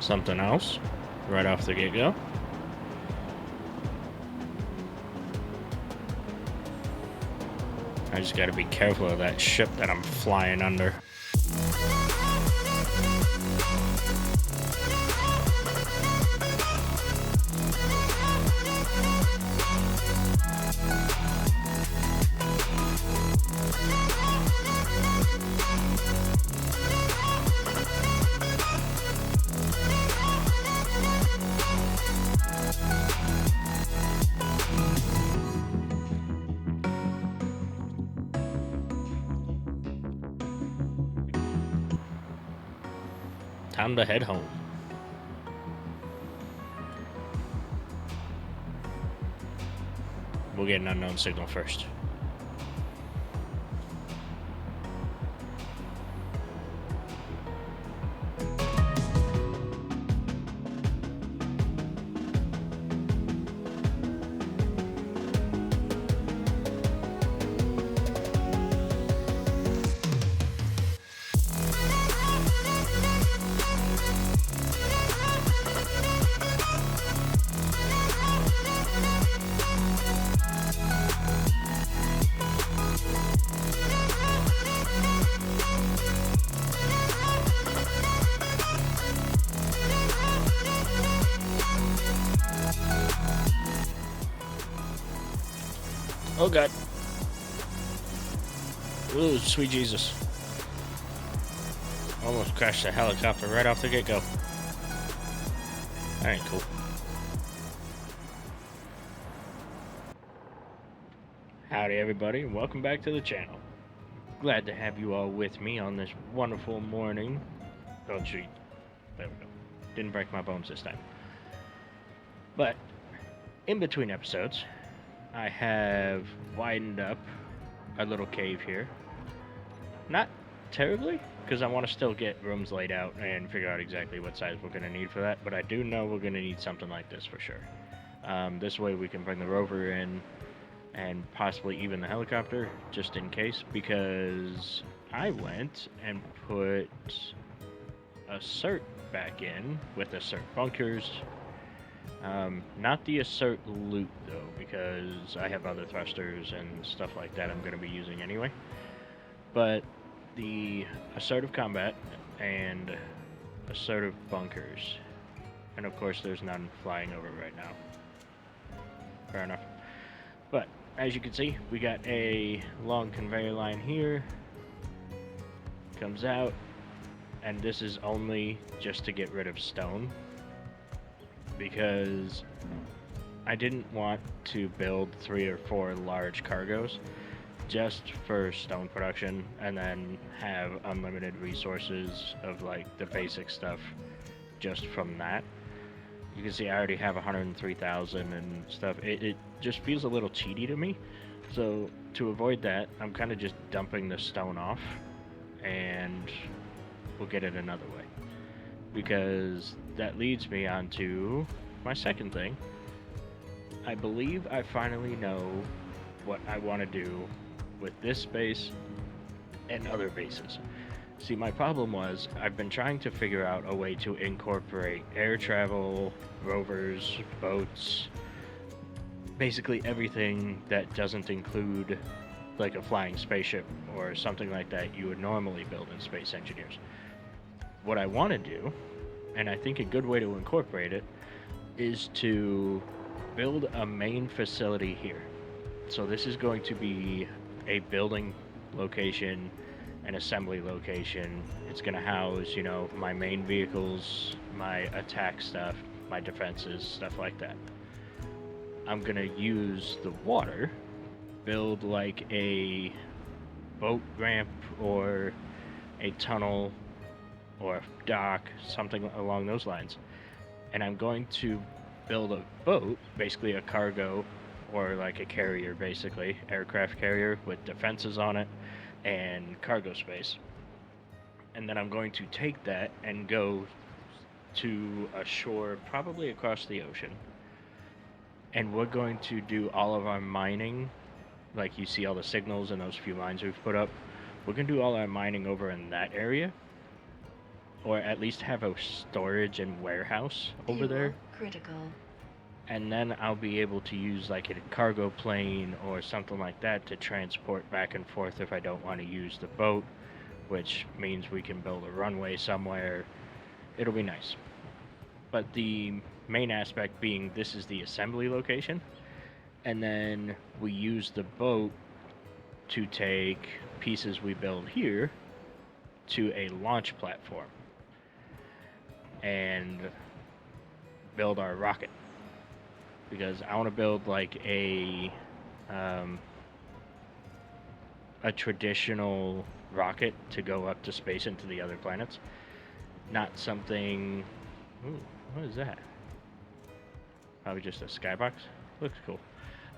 something else right off the get-go. I just gotta be careful of that ship that I'm flying under. Time to head home. We'll get an unknown signal first. Oh god. Ooh, sweet Jesus. Almost crashed the helicopter right off the get-go. That ain't cool. Howdy everybody, and welcome back to the channel. Glad to have you all with me on this wonderful morning. Oh gee, there we go. Didn't break my bones this time. But, in between episodes, I have widened up a little cave here. Not terribly, because I want to still get rooms laid out and figure out exactly what size we're going to need for that, but I do know we're going to need something like this for sure. This way we can bring the rover in and possibly even the helicopter, just in case, because I went and put assert back in with assert bunkers. Not the assert loot though, because I have other thrusters and stuff like that I'm going to be using anyway. But the assertive combat and assertive bunkers. And of course there's none flying over right now. Fair enough. But as you can see, we got a long conveyor line here. Comes out. And this is only just to get rid of stone, because I didn't want to build 3 or 4 large cargos just for stone production and then have unlimited resources of like the basic stuff just from that. You can see I already have 103,000 and stuff. It just feels a little cheaty to me. So to avoid that, I'm kind of just dumping the stone off and we'll get it another way. Because that leads me on to my second thing. I believe I finally know what I want to do with this base and other bases. See, my problem was I've been trying to figure out a way to incorporate air travel, rovers, boats, basically everything that doesn't include like a flying spaceship or something like that you would normally build in Space Engineers. What I want to do, and I think a good way to incorporate it, is to build a main facility here. So this is going to be a building location, an assembly location. It's going to house, you know, my main vehicles, my attack stuff, my defenses, stuff like that. I'm going to use the water, build like a boat ramp or a tunnel or a dock, something along those lines. And I'm going to build a boat, basically a cargo or like a carrier, basically, aircraft carrier with defenses on it and cargo space. And then I'm going to take that and go to a shore, probably across the ocean. And we're going to do all of our mining, like you see all the signals and those few mines we've put up. We're going to do all our mining over in that area. or at least have a storage and warehouse over there. Critical. And then I'll be able to use like a cargo plane or something like that to transport back and forth if I don't want to use the boat, which means we can build a runway somewhere. It'll be nice. But the main aspect being this is the assembly location, and then we use the boat to take pieces we build here to a launch platform and build our rocket. Because I want to build like a traditional rocket to go up to space into the other planets, not something. Ooh, what is that? Probably just a skybox. Looks cool,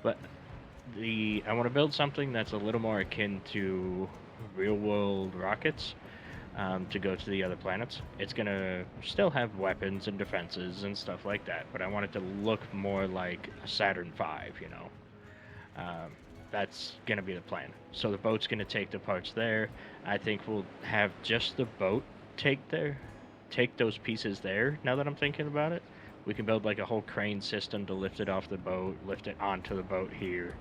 but I want to build something that's a little more akin to real-world rockets. To go to the other planets. It's gonna still have weapons and defenses and stuff like that, but I want it to look more like a Saturn V, you know. That's gonna be the plan. So the boat's gonna take the parts there. I think we'll have just the boat take those pieces there. Now that I'm thinking about it, we can build like a whole crane system to lift it off the boat, lift it onto the boat here,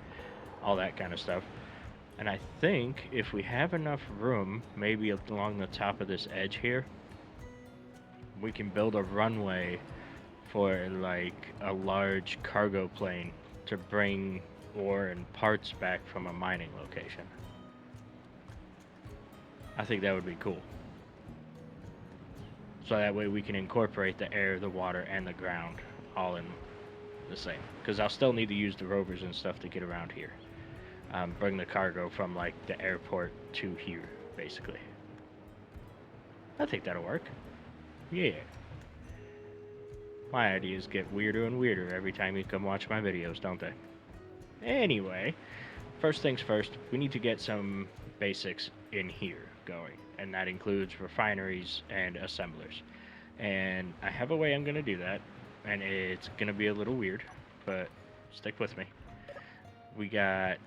all that kind of stuff. And I think if we have enough room, maybe along the top of this edge here, we can build a runway for like a large cargo plane to bring ore and parts back from a mining location. I think that would be cool. So that way we can incorporate the air, the water, and the ground all in the same. Because I'll still need to use the rovers and stuff to get around here. Bring the cargo from like the airport to here, basically. I think that'll work. Yeah. My ideas get weirder and weirder every time you come watch my videos, don't they? Anyway, first things first, we need to get some basics in here going, and that includes refineries and assemblers. And I have a way I'm going to do that, and it's going to be a little weird, but stick with me. We got,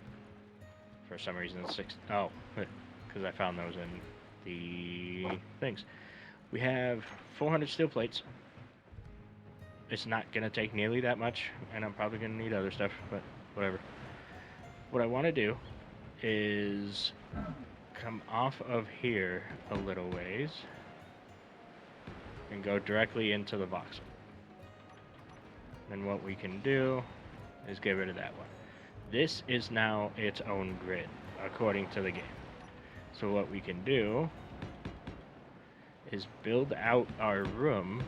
for some reason, because I found those in the things. We have 400 steel plates. It's not going to take nearly that much, and I'm probably going to need other stuff, but whatever. What I want to do is come off of here a little ways and go directly into the voxel. Then what we can do is get rid of that one. This is now its own grid, according to the game. So what we can do is build out our room,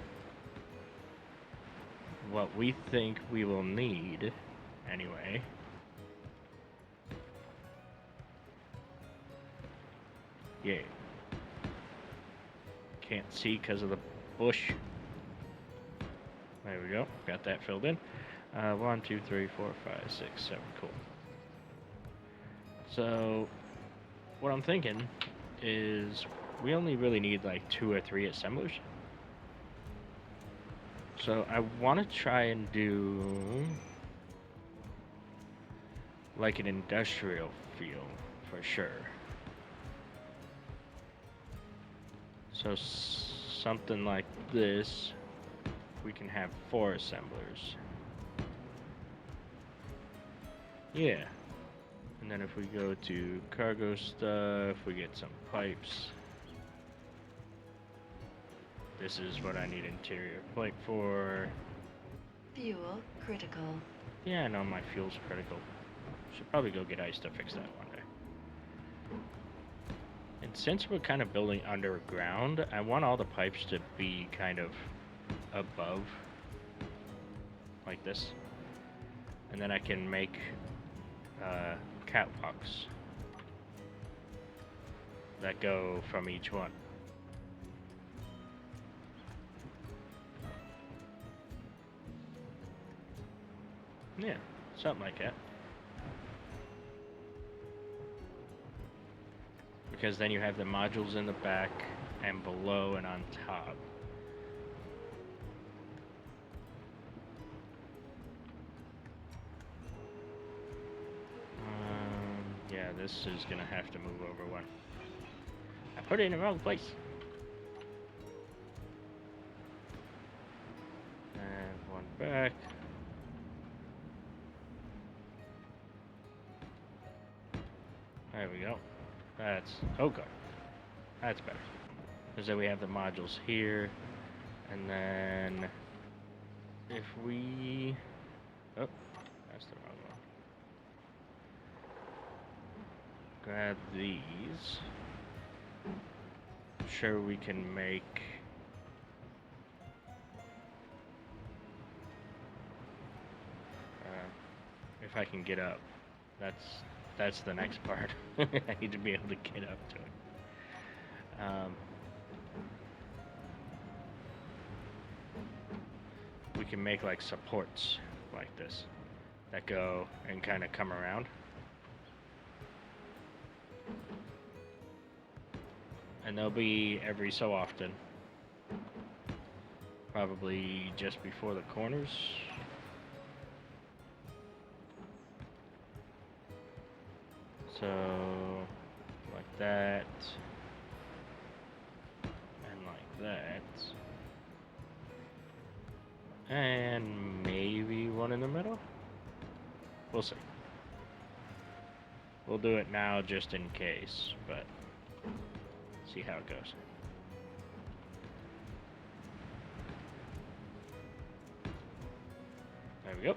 what we think we will need, anyway. Yeah. Can't see because of the bush. There we go. Got that filled in. 1, 2, 3, 4, 5, 6, 7. Cool. So, what I'm thinking is we only really need like 2 or 3 assemblers. So I want to try and do like an industrial feel for sure. So something like this, we can have 4 assemblers. Yeah. And then if we go to cargo stuff, we get some pipes. This is what I need interior plate for. Fuel critical. Yeah, I know my fuel's critical. Should probably go get ice to fix that one day. And since we're kind of building underground, I want all the pipes to be kind of above, like this. And then I can make catwalks that go from each one. Yeah, something like that. Because then you have the modules in the back and below and on top. Yeah, this is gonna have to move over one. I put it in the wrong place. And one back. There we go. That's okay. That's better. Because then we have the modules here, and then if we, oh, that's the wrong one. Grab these. Sure, we can make. If I can get up, that's the next part. I need to be able to get up to it. We can make like supports like this that go and kind of come around. And they'll be every so often. Probably just before the corners. So, like that. And like that. And maybe one in the middle? We'll see. We'll do it now just in case, but see how it goes. There we go.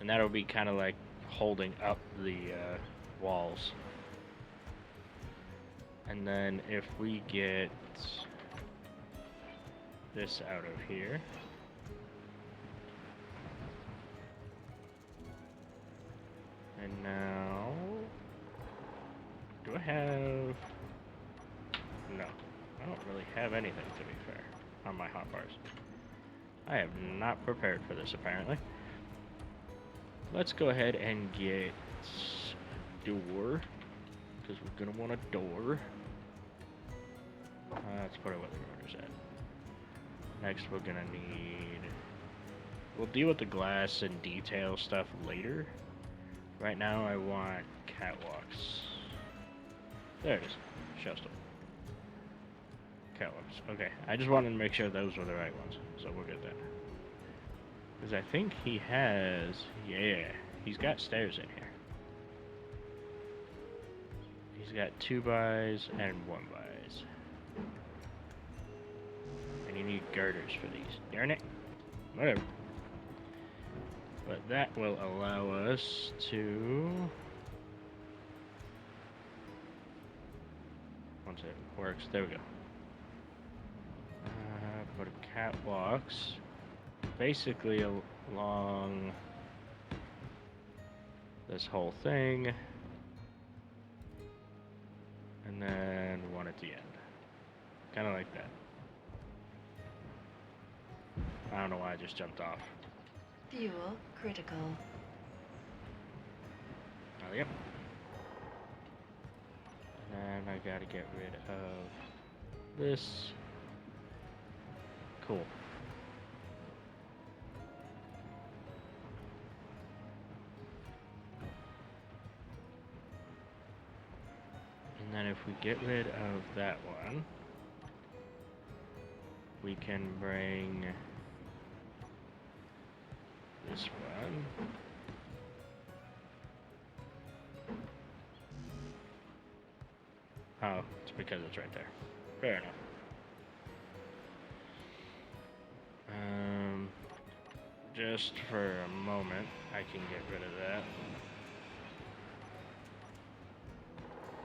And that'll be kind of like holding up the walls. And then if we get this out of here, and now do I have, no, I don't really have anything, to be fair, on my hotbars. I have not prepared for this apparently. Let's go ahead and get a door, because we're gonna want a door. Let's put it where the door's at. Next we're gonna need, we'll deal with the glass and detail stuff later. Right now I want catwalks. There it is, show stuff. Catwalks, okay. I just wanted to make sure those were the right ones, so we'll get that. Because I think he has, yeah, he's got stairs in here. He's got 2x and 1x. And you need girders for these. Darn it. Whatever. But that will allow us to, once it works, there we go. Put catwalks basically along this whole thing, and then one at the end, kind of like that. I don't know why I just jumped off. Fuel critical. Oh, yep. And then I gotta get rid of this. Cool. And then if we get rid of that one, we can bring this one. Oh, it's because it's right there. Fair enough. Just for a moment, I can get rid of that.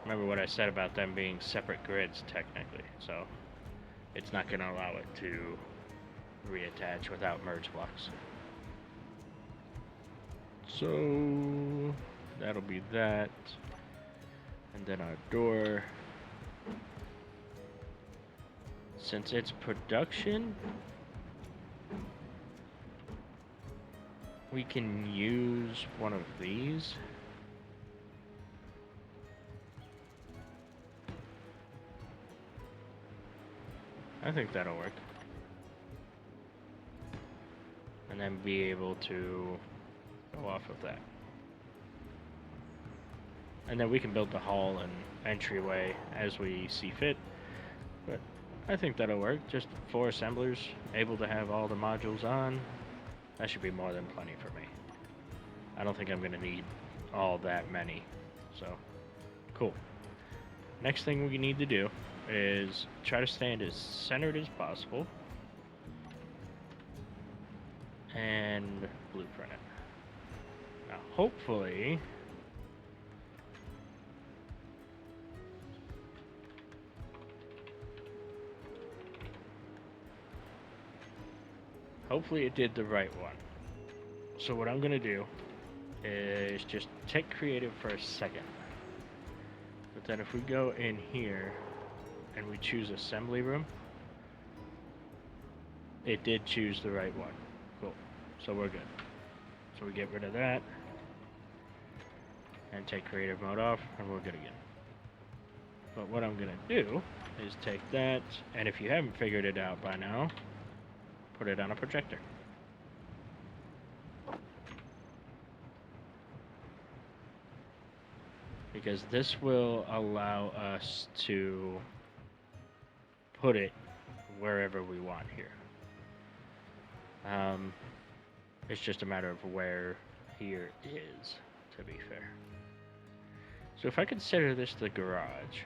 Remember what I said about them being separate grids, technically, so it's not going to allow it to reattach without merge blocks. So that'll be that, and then our door, since it's production, we can use one of these. I think that'll work. And then be able to go off of that. And then we can build the hall and entryway as we see fit. But I think that'll work. Just 4 assemblers, able to have all the modules on. That should be more than plenty for me. I don't think I'm going to need all that many. So, cool. Next thing we need to do is try to stand as centered as possible. And blueprint it. Now, hopefully... Hopefully it did the right one. So what I'm going to do is just take creative for a second. But then if we go in here and we choose assembly room, it did choose the right one. Cool. So we're good. So we get rid of that and take creative mode off and we're good again. But what I'm going to do is take that, and if you haven't figured it out by now, put it on a projector. Because this will allow us to put it wherever we want here. It's just a matter of where here is, to be fair. So if I consider this the garage,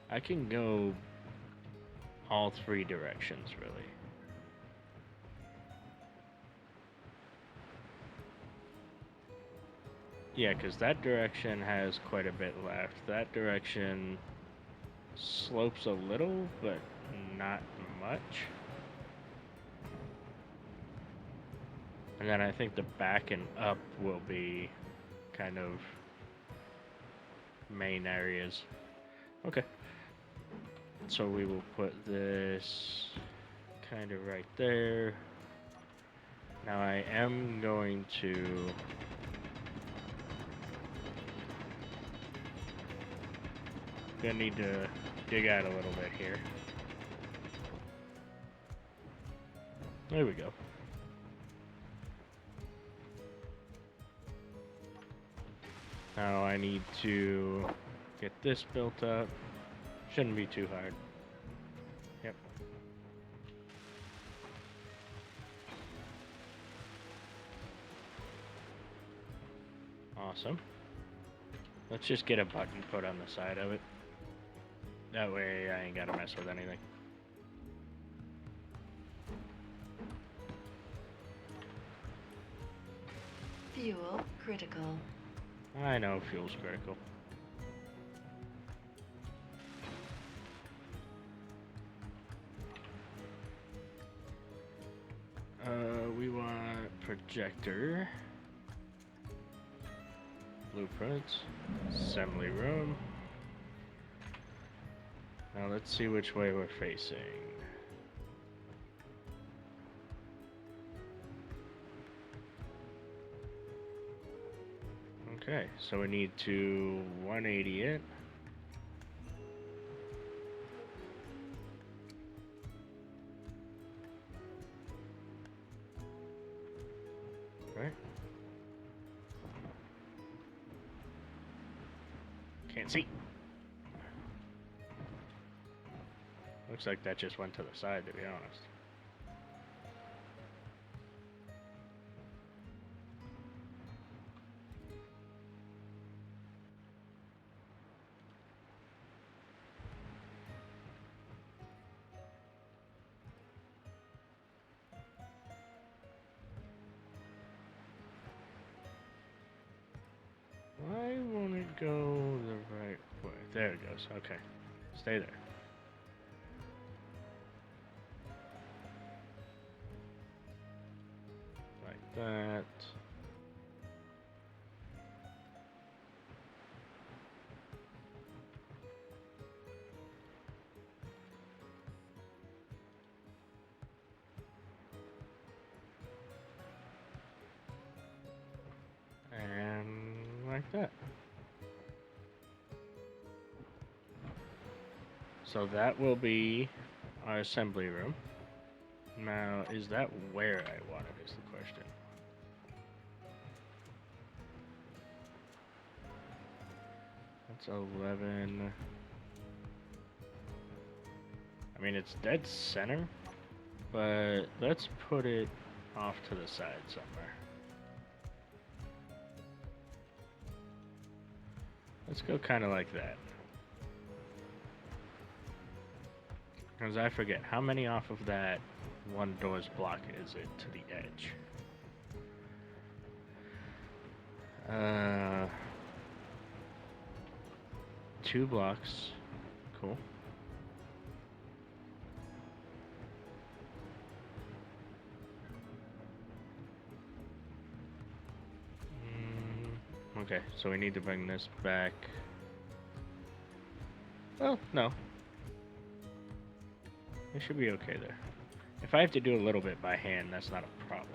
I can go all 3 directions, really. Yeah, because that direction has quite a bit left. That direction slopes a little, but not much. And then I think the back and up will be kind of main areas. Okay. So we will put this kind of right there. Now I am going to gonna need to dig out a little bit here. There we go. Now I need to get this built up. Shouldn't be too hard. Yep. Awesome. Let's just get a button put on the side of it. That way I ain't gotta mess with anything. Fuel critical. I know fuel's critical. We want projector, blueprints, assembly room. Now let's see which way we're facing. Okay, so we need to 180 it. Right? Can't see. Looks like that just went to the side, to be honest. Why won't it go the right way? There it goes. Okay. Stay there. Like that. And like that. So that will be our assembly room. Now, is that where I want it is the question. That's 11. I mean, it's dead center, but let's put it off to the side somewhere. Let's go kind of like that. Because I forget, how many off of that one door's block is it to the edge? 2 blocks. Cool. Okay, so we need to bring this back. Well, no. It should be okay there. If I have to do a little bit by hand, that's not a problem.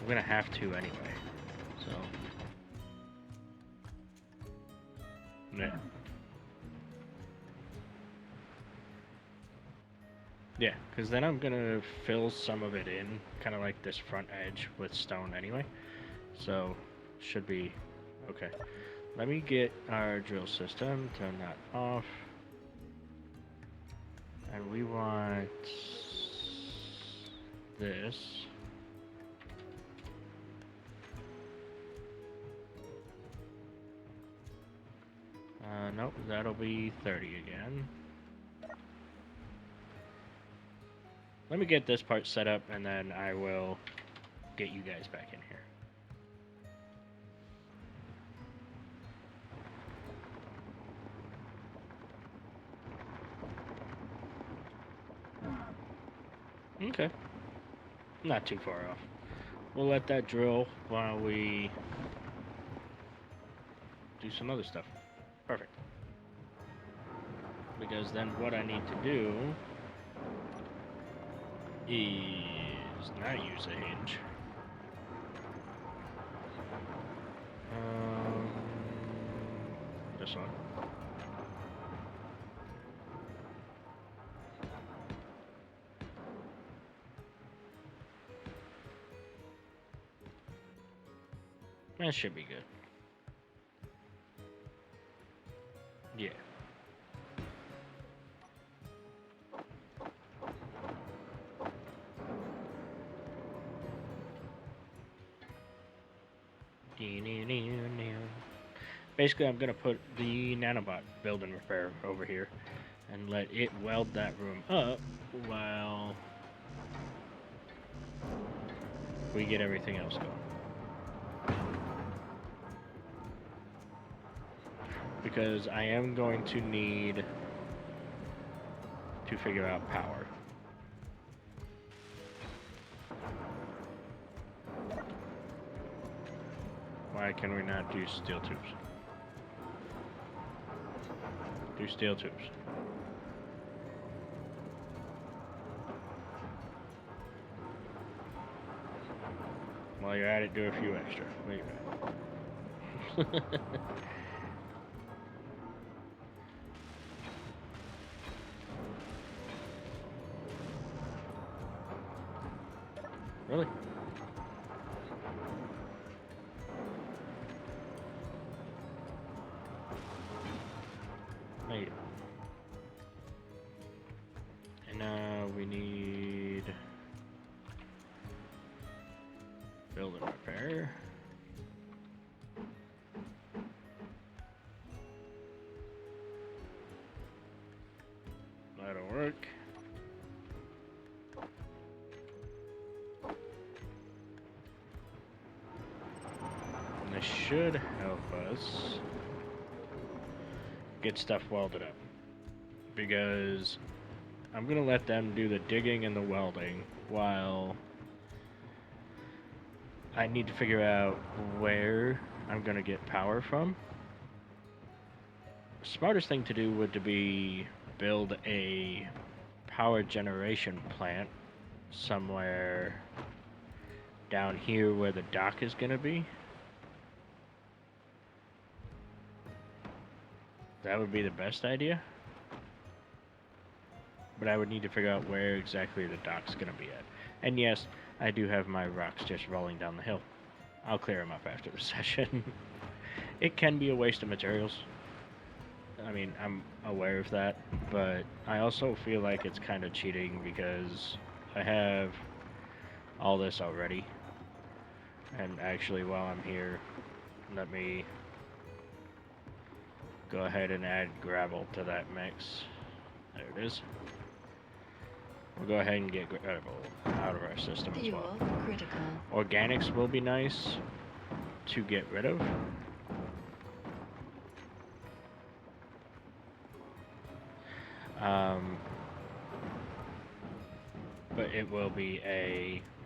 I'm gonna have to anyway, so. Yeah. Yeah, because then I'm gonna fill some of it in, kind of like this front edge with stone anyway. So, should be okay. Let me get our drill system, turn that off. And we want this. Nope, that'll be 30 again. Let me get this part set up and then I will get you guys back in here. Okay. Not too far off. We'll let that drill while we do some other stuff. Perfect. Because then what I need to do is not use a hinge. This one. That should be good. Yeah. Basically, I'm going to put the nanobot build and repair over here and let it weld that room up while we get everything else going. Because I am going to need to figure out power. Why can we not do steel tubes? Do steel tubes. While you're at it, do a few extra. Wait a minute. Really? There you go. And now we need build and repair. That'll work. And this should help us get stuff welded up, because I'm gonna let them do the digging and the welding while I need to figure out where I'm gonna get power from. Smartest thing to do would to be build a power generation plant somewhere down here where the dock is gonna be. That would be the best idea. But I would need to figure out where exactly the dock's gonna be at. And yes, I do have my rocks just rolling down the hill. I'll clear them up after the session. It can be a waste of materials. I mean, I'm aware of that, but I also feel like it's kind of cheating because I have all this already. And actually, while I'm here, let me go ahead and add gravel to that mix. There it is. We'll go ahead and get gravel out of our system as well. Fuel critical. Organics will be nice to get rid of. But it will be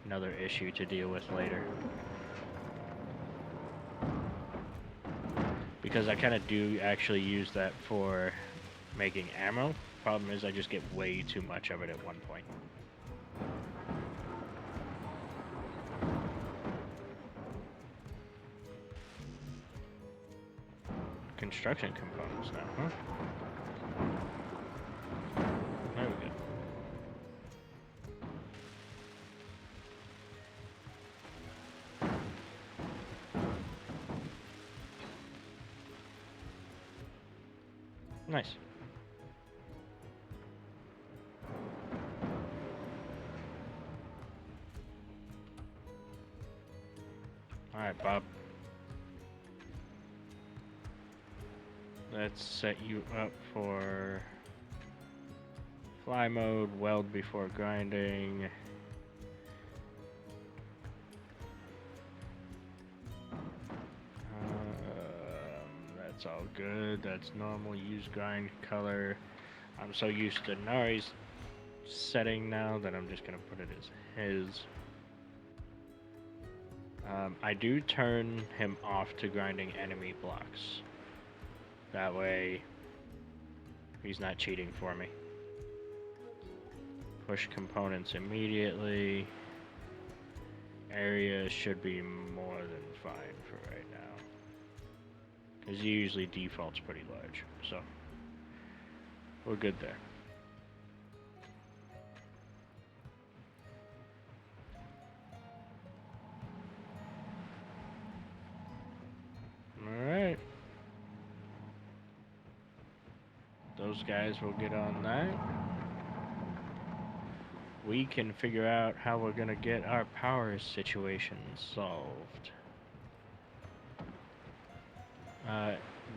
another issue to deal with later. Because I kind of do actually use that for making ammo. Problem is I just get way too much of it at one point. Construction components now, huh? There we go. Nice. Alright, Bob. Let's set you up for fly mode, weld before grinding. That's all good. That's normal. Use grind color. I'm so used to Nari's setting now that I'm just gonna put it as his. I do turn him off to grinding enemy blocks. That way, he's not cheating for me. Push components immediately. Area should be more than fine for right now. Because he usually defaults pretty large, so we're good there. Alright. Those guys will get on that. We can figure out how we're gonna get our power situation solved.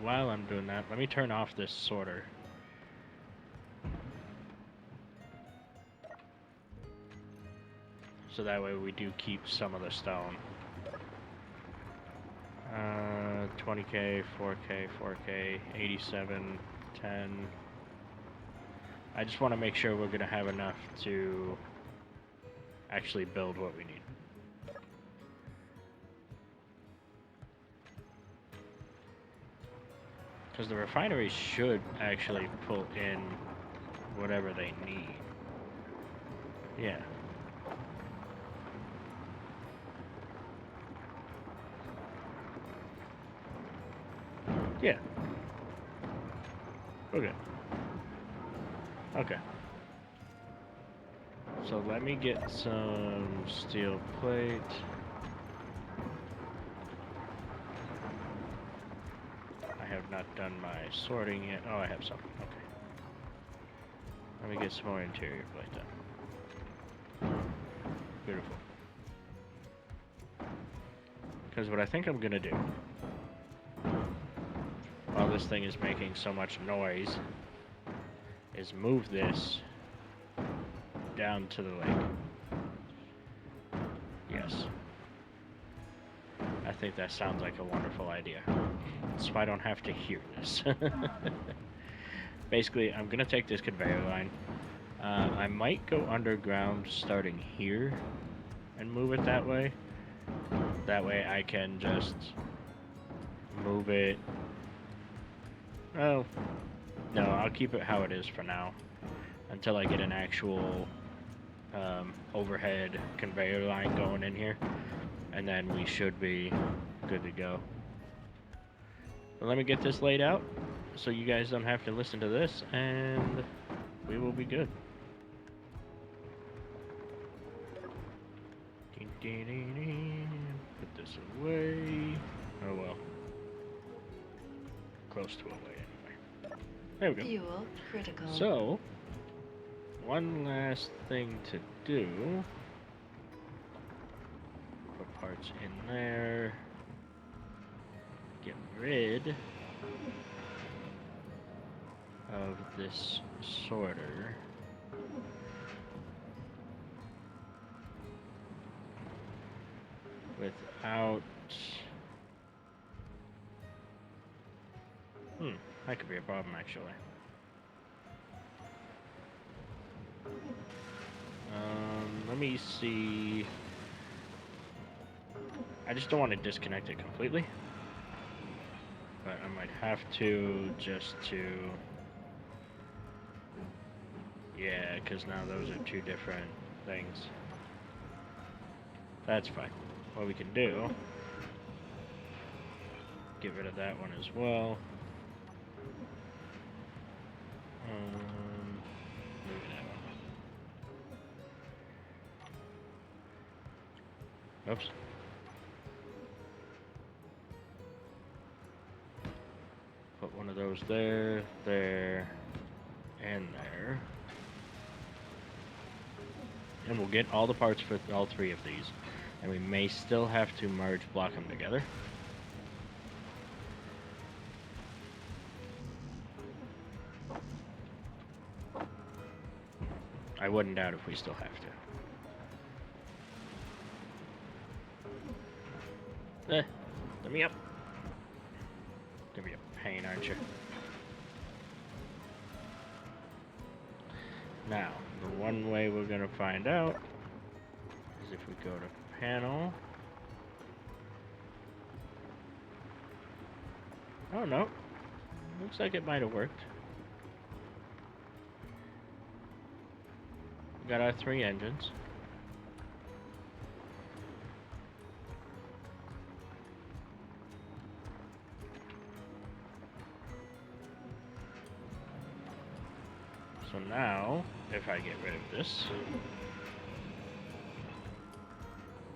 While I'm doing that, let me turn off this sorter. So that way we do keep some of the stone. 20k, 4k, 4k, 87, 10. I just want to make sure we're going to have enough to actually build what we need. Because the refinery should actually pull in whatever they need. Yeah. Yeah. Okay. Okay. So let me get some steel plate. I have not done my sorting yet. Oh, I have some. Okay. Let me get some more interior plate then. Beautiful. Because what I think I'm gonna do, while this thing is making so much noise, is move this down to the lake. Yes. I think that sounds like a wonderful idea. So I don't have to hear this. Basically, I'm gonna take this conveyor line. I might go underground starting here and move it that way. That way I can just move it. Oh, no, I'll keep it how it is for now until I get an actual overhead conveyor line going in here, and then we should be good to go. But let me get this laid out so you guys don't have to listen to this, and we will be good. Put this away. Oh well. Close to away anyway. There we go. Fuel critical. So, one last thing to do. Put parts in there. Get rid of this sorter. Without... that could be a problem, actually. Let me see... I just don't want to disconnect it completely. But I might have to just to... Yeah, because now those are two different things. That's fine. What we can do... Get rid of that one as well. Move that one. Oops. Put one of those there, there, and there. And we'll get all the parts for all three of these. And we may still have to merge block them together. I wouldn't doubt if we still have to. Let me up. Gonna be a pain, aren't you? Now, the one way we're gonna find out is if we go to panel. Oh no. Looks like it might have worked. We got our three engines. So now, if I get rid of this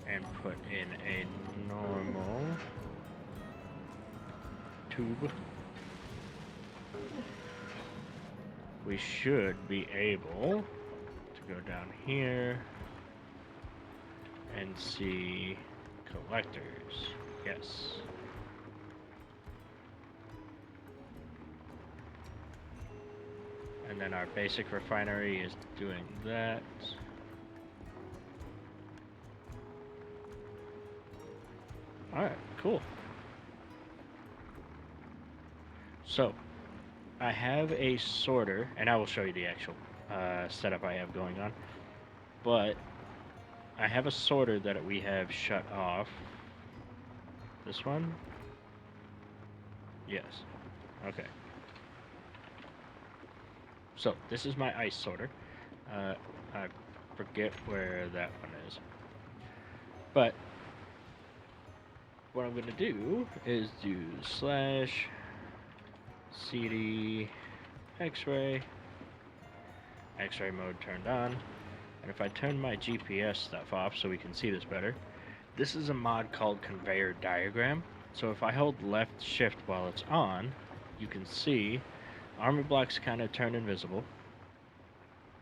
and put in a normal tube, we should be able to go down here and see collectors. Yes. And then our basic refinery is doing that. Alright, cool. So, I have a sorter, and I will show you the actual setup I have going on. But, I have a sorter that we have shut off. This one? Yes. Okay. So, this is my ice sorter. I forget where that one is. But, what I'm going to do is do slash CD X-ray. X-ray mode turned on. And if I turn my GPS stuff off so we can see this better, this is a mod called Conveyor Diagram. So if I hold left shift while it's on, you can see armor blocks kind of turn invisible,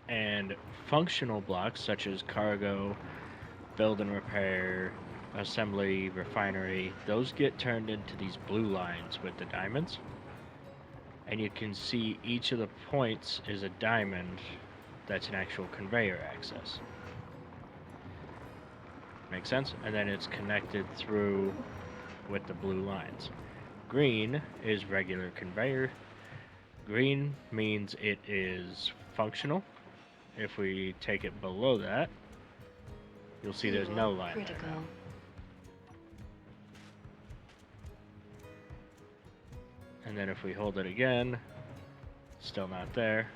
and functional blocks such as cargo, build and repair, assembly, refinery, those get turned into these blue lines with the diamonds. And you can see each of the points is a diamond that's an actual conveyor access. Make sense? And then it's connected through with the blue lines. Green is regular conveyor. Green means it is functional. If we take it below that, you'll see there's no line there now. And then if we hold it again, still not there.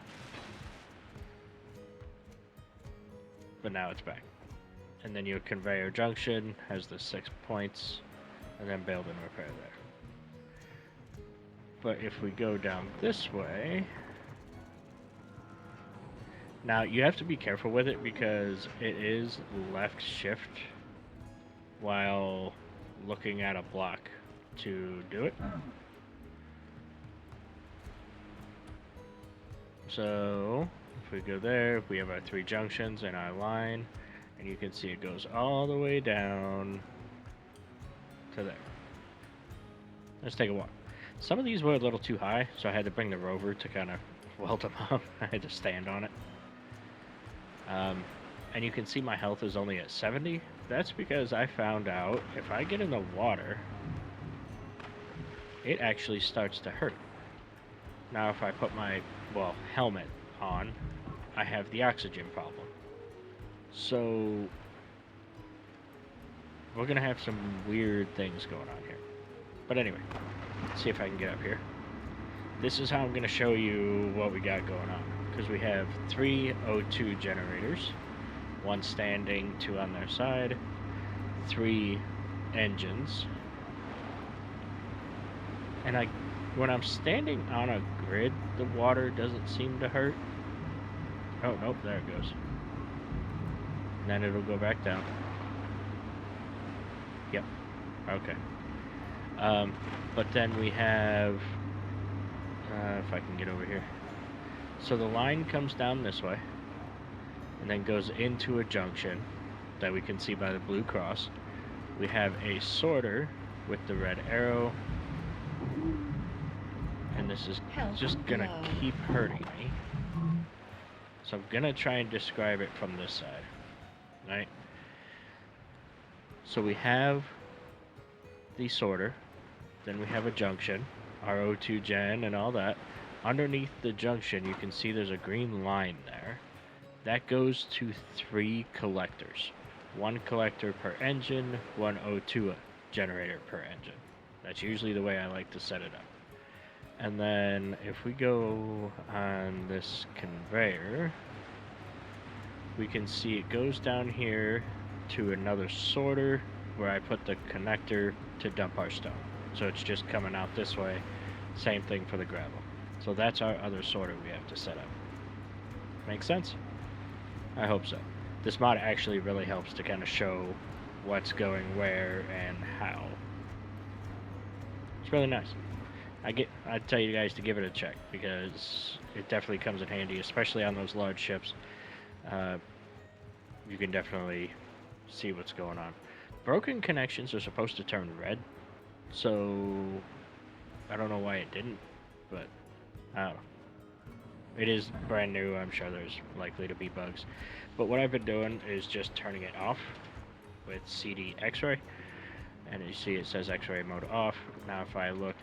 But now it's back. And then your conveyor junction has the 6 points, and then build and repair there. But if we go down this way, now you have to be careful with it because it is left shift while looking at a block to do it. So if we go there, we have our 3 junctions in our line, and you can see it goes all the way down to there. Let's take a walk. Some of these were a little too high, so I had to bring the rover to kind of weld them up. I had to stand on it. And you can see my health is only at 70. That's because I found out if I get in the water, it actually starts to hurt. Now if I put my, helmet on, I have the oxygen problem. So we're gonna have some weird things going on here. But anyway, let's see if I can get up here. This is how I'm gonna show you what we got going on. Because we have 3 O2 generators, 1 standing, 2 on their side, 3 engines. And when I'm standing on a grid, the water doesn't seem to hurt. Oh, nope, there it goes. And then it'll go back down. Yep, okay. But then we have, if I can get over here. So the line comes down this way, and then goes into a junction that we can see by the blue cross. We have a sorter with the red arrow, and this is just gonna keep hurting me. So I'm gonna try and describe it from this side, right? So we have the sorter, then we have a junction, our O2 gen and all that. Underneath the junction, you can see there's a green line there. That goes to 3 collectors. 1 collector per engine, 1 O2 generator per engine. That's usually the way I like to set it up. And then if we go on this conveyor, we can see it goes down here to another sorter where I put the connector to dump our stone. So it's just coming out this way. Same thing for the gravel. So that's our other sorter we have to set up. Make sense? I hope so. This mod actually really helps to kind of show what's going where and how. It's really nice. I'd tell you guys to give it a check because it definitely comes in handy, especially on those large ships. You can definitely see what's going on. Broken connections are supposed to turn red, so I don't know why it didn't, but I don't know. It is brand new. I'm sure there's likely to be bugs. But what I've been doing is just turning it off with CD X-ray. And you see it says X-ray mode off. Now if I look,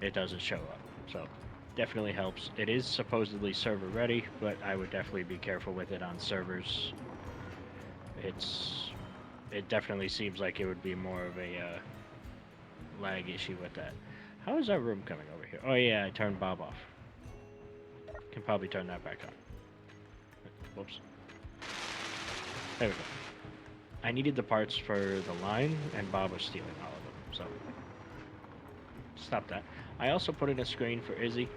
it doesn't show up. So definitely helps. It is supposedly server ready, but I would definitely be careful with it on servers. It definitely seems like it would be more of a lag issue with that. How is that room coming over here? Oh yeah, I turned Bob off. Can probably turn that back on. Whoops. There we go. I needed the parts for the line, and Bob was stealing all of them, so stop that. I also put in a screen for Izzy,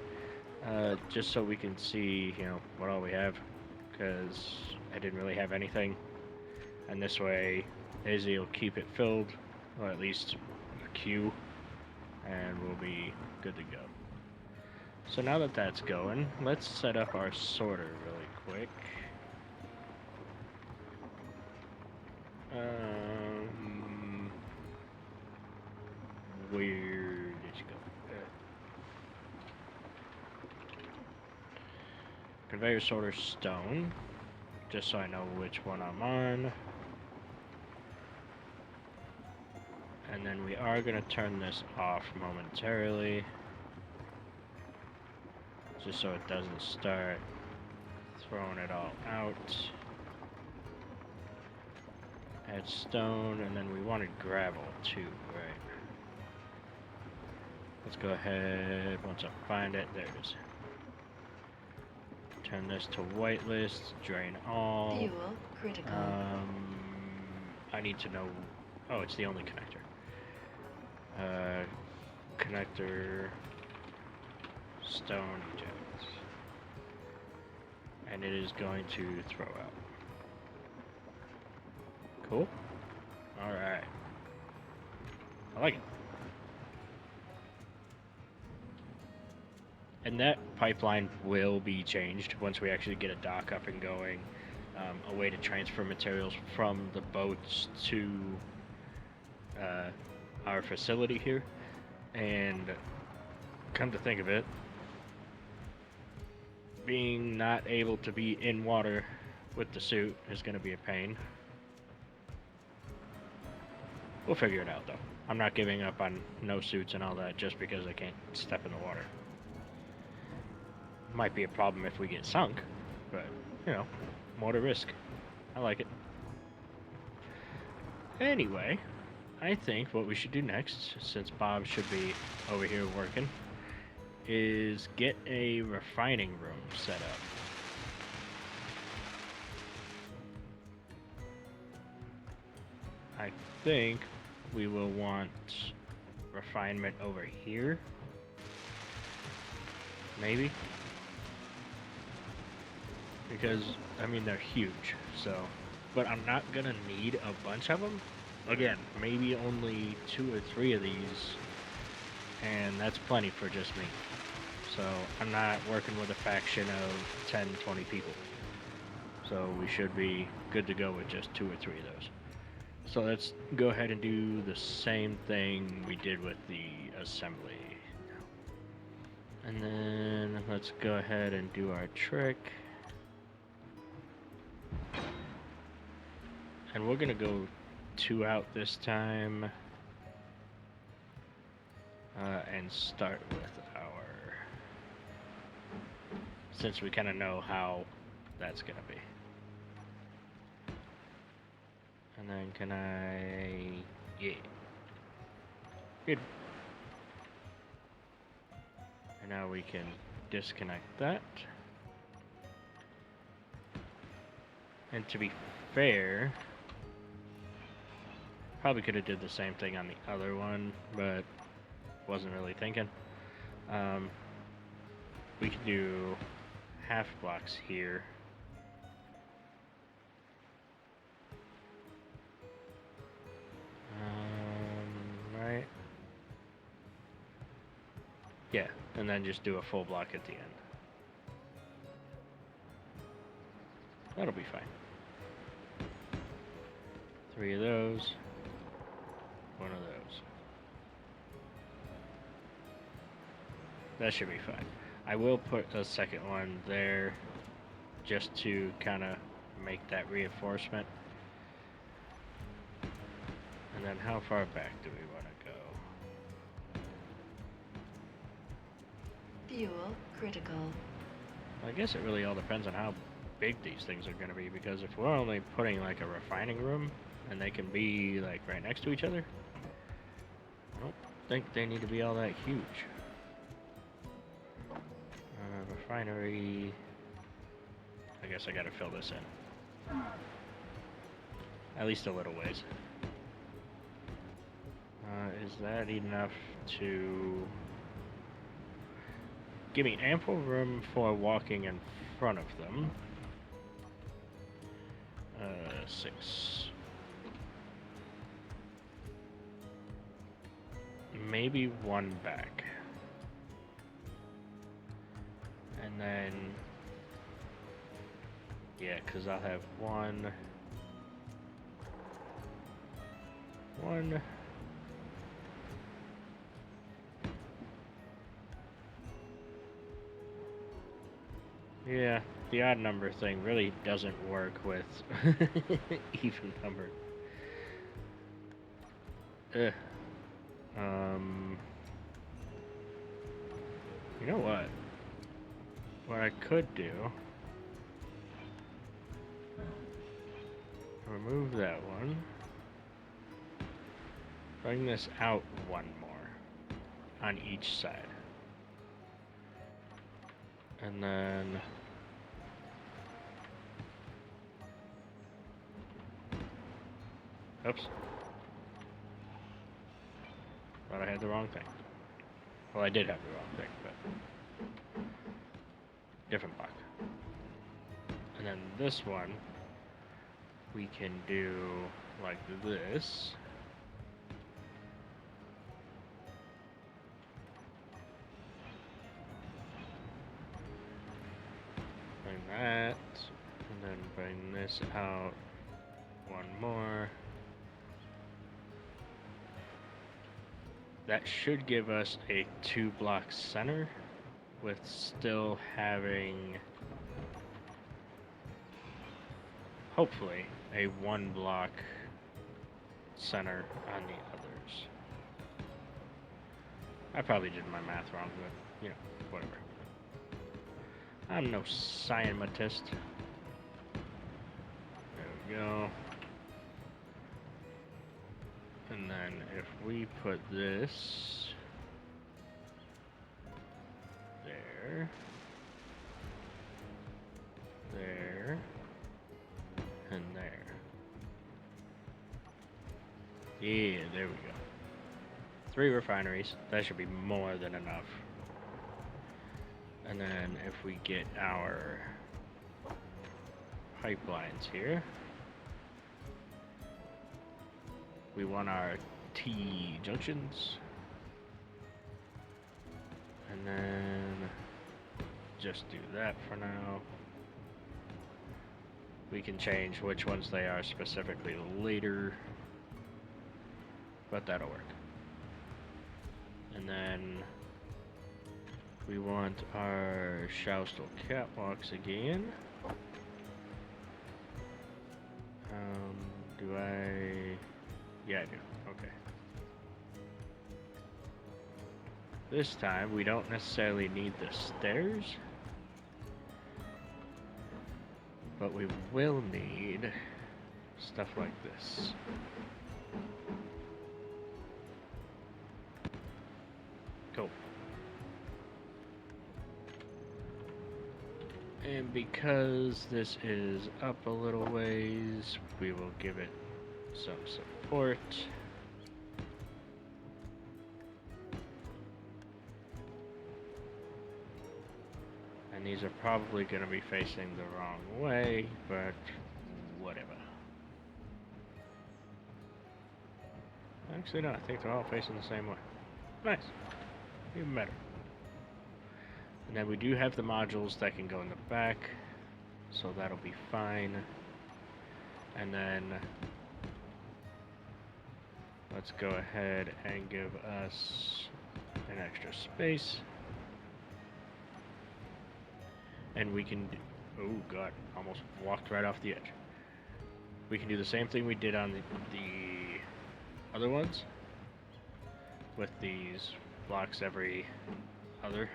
just so we can see, what all we have, because I didn't really have anything. And this way, Izzy will keep it filled, or at least a queue, and we'll be good to go. So now that that's going, let's set up our sorter really quick. Where did you go? Conveyor sorter stone, just so I know which one I'm on. And then we are going to turn this off momentarily, just so it doesn't start throwing it all out. Add stone, and then we wanted gravel too, right? Let's go ahead, once I find it, there it is. Turn this to whitelist, drain all. Fuel critical. I need to know, oh, it's the only connector. Connector, stone eject. And it is going to throw out. Cool. Alright. I like it. And that pipeline will be changed once we actually get a dock up and going. A way to transfer materials from the boats to our facility here. And come to think of it, being not able to be in water with the suit is going to be a pain. We'll figure it out, though. I'm not giving up on no suits and all that just because I can't step in the water. Might be a problem if we get sunk, but, you know, more to risk. I like it. Anyway, I think what we should do next, since Bob should be over here working, is get a refining room set up. I think we will want refinement over here. Maybe. Because, I mean, they're huge, so. But I'm not gonna need a bunch of them. Again, maybe only 2 or 3 of these, and that's plenty for just me. So I'm not working with a faction of 10, 20 people. So we should be good to go with just 2 or 3 of those. So let's go ahead and do the same thing we did with the assembly. And then let's go ahead and do our trick. And we're gonna go 2 out this time. And start with our, since we kind of know how that's gonna be. And then can I, yeah, good. And now we can disconnect that. And to be fair, probably could have did the same thing on the other one, but wasn't really thinking. We could do half blocks here. Right. Yeah, and then just do a full block at the end. That'll be fine. 3 of those. 1 of those. That should be fine. I will put a second one there just to kind of make that reinforcement. And then how far back do we want to go? Fuel critical. I guess it really all depends on how big these things are going to be, because if we're only putting like a refining room and they can be like right next to each other, I don't think they need to be all that huge. Refinery, I guess I gotta fill this in. At least a little ways. Is that enough to give me ample room for walking in front of them? 6. Maybe 1 back. And then, yeah, because I'll have 1. Yeah, the odd number thing really doesn't work with even number. You know what? What I could do, remove that one, bring this out 1 more on each side, and then oops, thought I had the wrong thing. Well, I did have the wrong thing, but different block. And then this one we can do like this. that, and then bring this out one more. That should give us a 2-block center with still having, hopefully, a 1-block center on the others. I probably did my math wrong, but, you know, whatever. I'm no scientist. There we go. And then if we put this there, there, and there. Yeah, there we go. 3 refineries. That should be more than enough. And then if we get our pipelines here, we want our T junctions. And then just do that for now. We can change which ones they are specifically later, but that'll work. And then we want our Shoustel catwalks again. Do I? Yeah, I do. Okay. This time we don't necessarily need the stairs, but we will need stuff like this. Cool. And because this is up a little ways, we will give it some support. And these are probably going to be facing the wrong way, but whatever. Actually, no, I think they're all facing the same way. Nice. Even better. And then we do have the modules that can go in the back, so that'll be fine. And then let's go ahead and give us an extra space. And we can, oh god, almost walked right off the edge. We can do the same thing we did on the other ones, with these blocks every other.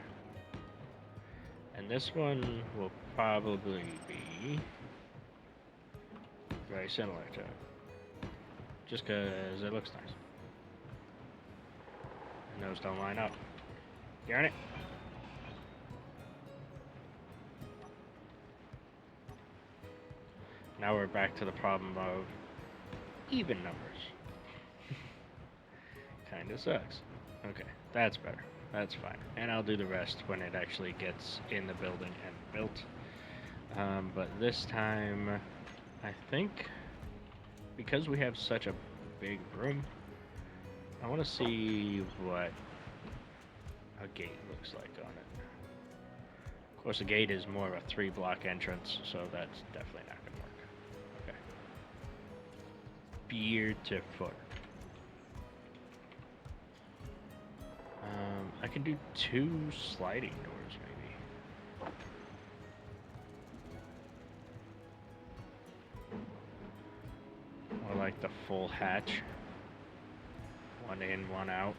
And this one will probably be very similar to it, just because it looks nice. And those don't line up. Darn it. Now we're back to the problem of even numbers. Kinda sucks. Okay, that's better. That's fine. And I'll do the rest when it actually gets in the building and built. But this time, I think, because we have such a big room, I want to see what a gate looks like on it. Of course, a gate is more of a 3-block entrance, so that's definitely not going to work. Okay. Beautiful. I can do 2 sliding doors, maybe. Or like the full hatch. 1 in, 1 out.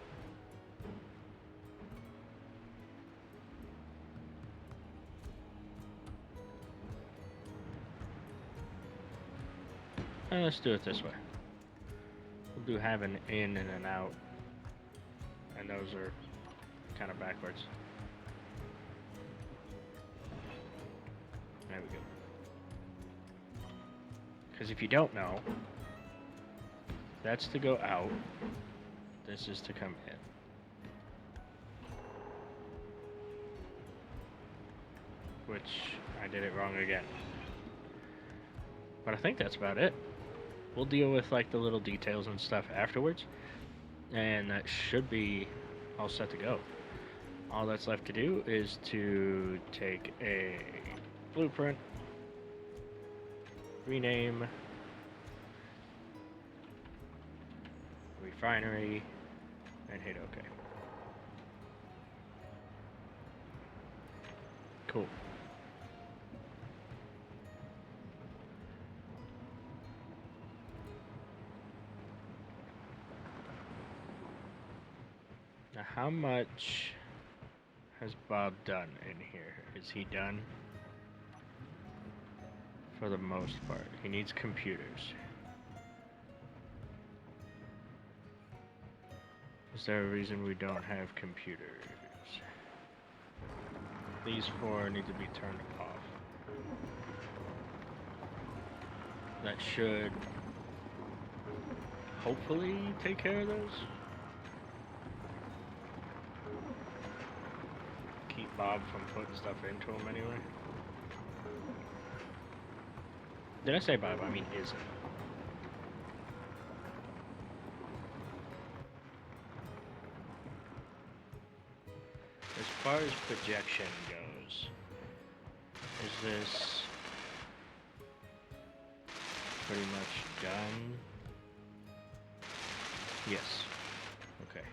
And let's do it this way. We'll do have an in and an out. And those are kind of backwards. There we go. Because if you don't know, that's to go out. This is to come in. Which I did it wrong again. But I think that's about it. We'll deal with like the little details and stuff afterwards. And that should be all set to go. All that's left to do is to take a blueprint, rename, refinery, and hit OK. Cool. Now, how much has Bob done in here? Is he done? For the most part. He needs computers. Is there a reason we don't have computers? These 4 need to be turned off. That should hopefully take care of those. Keep Bob from putting stuff into them anyway. Did I say Bob? I mean, is it? As far as projection goes, is this pretty much done? Yes. Okay.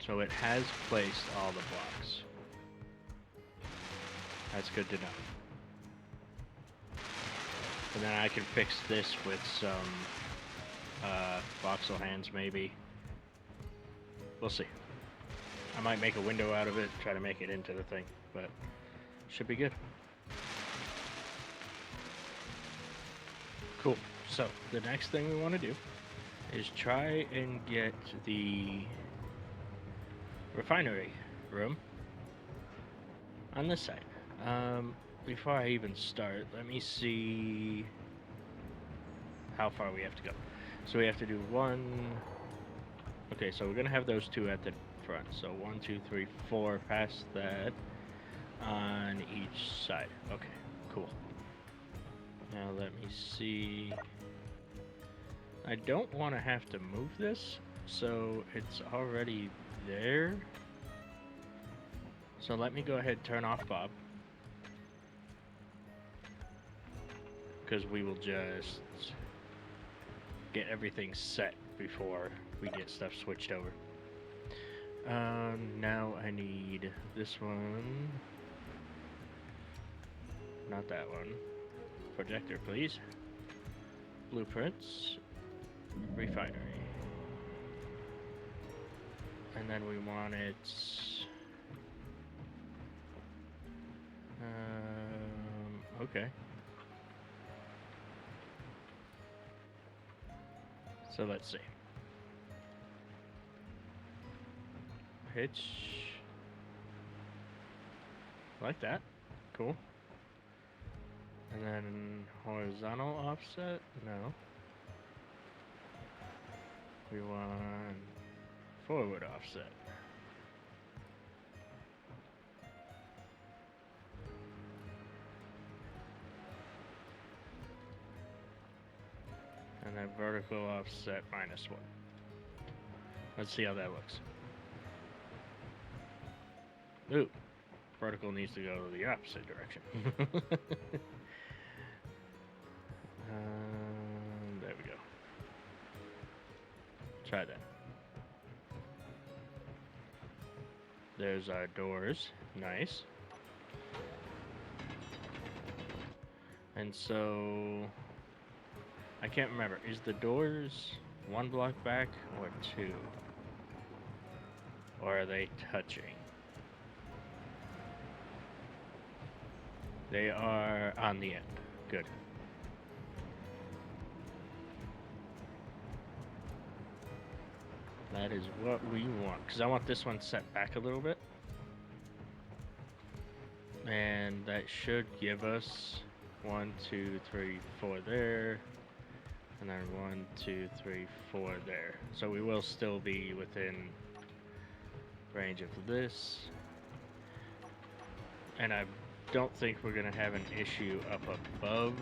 So it has placed all the blocks. That's good to know. And then I can fix this with some voxel hands maybe. We'll see. I might make a window out of it, try to make it into the thing, but should be good. Cool. So the next thing we want to do is try and get the refinery room on this side. Before I even start, let me see how far we have to go. So we have to do 1. Okay, so we're gonna have those 2 at the front. So 1, 2, 3, 4 past that on each side. Okay, cool. Now let me see. I don't want to have to move this, so it's already there. So let me go ahead and turn off Bob, because we will just get everything set before we get stuff switched over. Now I need this one. Not that one. Projector, please. Blueprints. Refinery. And then we want it... okay. So let's see. Pitch. Like that. Cool. And then horizontal offset? No. We want forward offset. And then vertical offset -1. Let's see how that looks. Ooh, vertical needs to go the opposite direction. There we go. Try that. There's our doors. Nice. And so... I can't remember. Is the doors 1 block back or 2? Or are they touching? They are on the end. Good. That is what we want. Because I want this one set back a little bit. And that should give us 1, 2, 3, 4 there. And then 1, 2, 3, 4 there. So we will still be within range of this. And I don't think we're going to have an issue up above.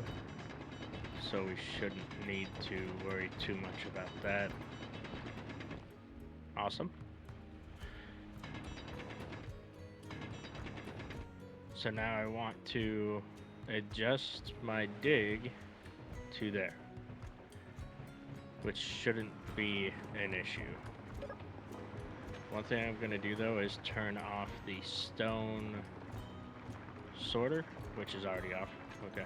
So we shouldn't need to worry too much about that. Awesome. So now I want to adjust my dig to there, which shouldn't be an issue. One thing I'm going to do though is turn off the stone sorter, which is already off. Okay.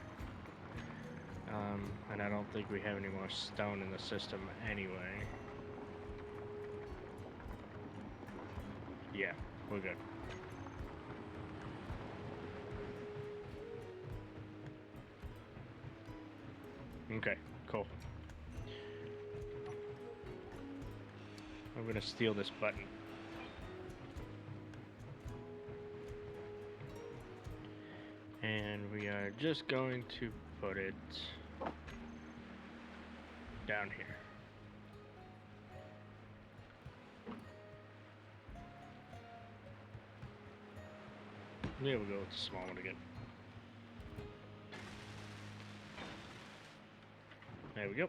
And I don't think we have any more stone in the system anyway. Yeah, we're good. Okay, cool. I'm gonna steal this button. And we are just going to put it down here. Yeah, we'll go with the small one again. There we go.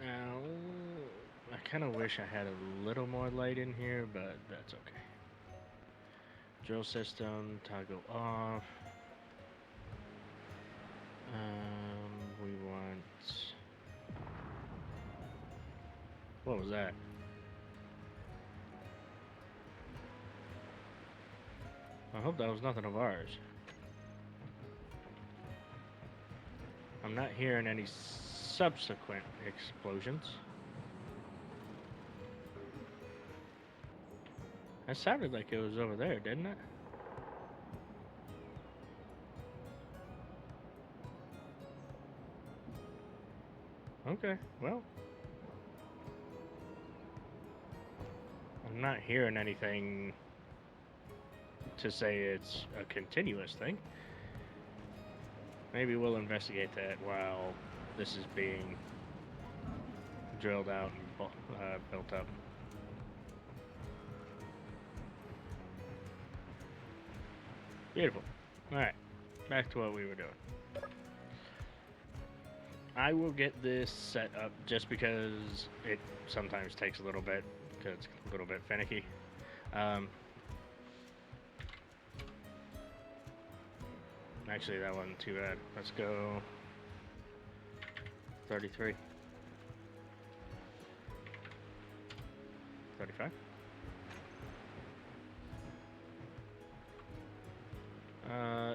Now, I kind of wish I had a little more light in here, but that's okay. Drill system, toggle off. We want... What was that? I hope that was nothing of ours. I'm not hearing any subsequent explosions. That sounded like it was over there, didn't it? Okay, well. I'm not hearing anything to say it's a continuous thing. Maybe we'll investigate that while this is being drilled out and built up. Beautiful. Alright, back to what we were doing. I will get this set up just because it sometimes takes a little bit, because it's a little bit finicky. Actually, that wasn't too bad. Let's go 33. 35.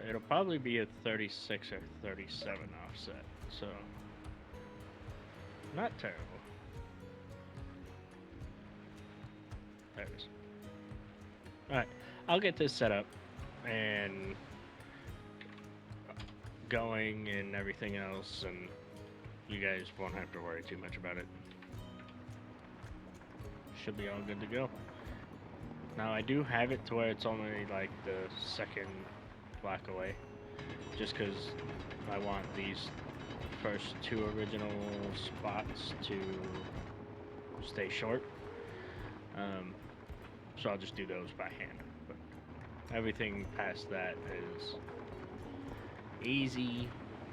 It'll probably be a 36 or 37 offset, so not terrible. There it is. Alright, I'll get this set up and going and everything else, and you guys won't have to worry too much about it. Should be all good to go. Now I do have it to where it's only like the second block away, just because I want these first two original spots to stay short. So I'll just do those by hand. But everything past that is easy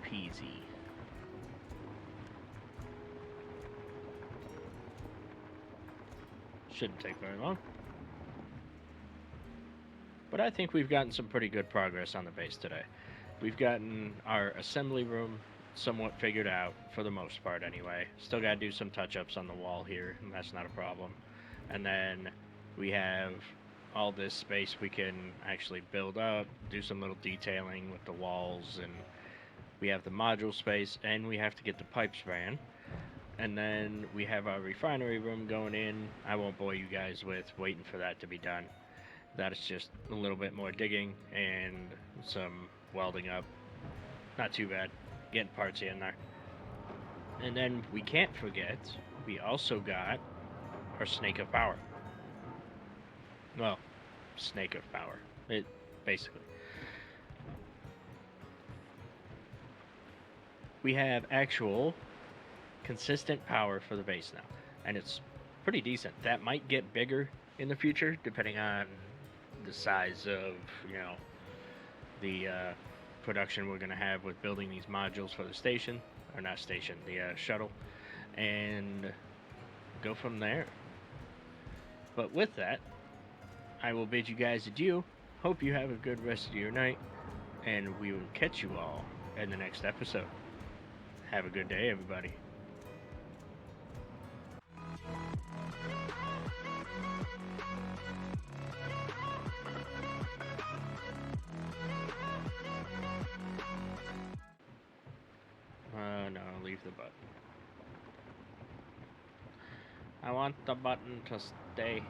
peasy. Shouldn't take very long. But I think we've gotten some pretty good progress on the base today. We've gotten our assembly room somewhat figured out, for the most part anyway. Still got to do some touch-ups on the wall here, and that's not a problem. And then we have all this space we can actually build up, do some little detailing with the walls, and we have the module space, and we have to get the pipes ran. And then we have our refinery room going in. I won't bore you guys with waiting for that to be done. That is just a little bit more digging and some welding up. Not too bad. Getting parts in there. And then we can't forget, we also got our snake of power. Well, snake of power. It basically. We have actual consistent power for the base now, and it's pretty decent. That might get bigger in the future depending on the size of, you know, the production we're going to have with building these modules for the station, or not station, the shuttle, and go from there. But with that, I will bid you guys adieu, Hope you have a good rest of your night, and we will catch you all in the next episode. Have a good day, everybody. No, leave the button. I want the button to stay.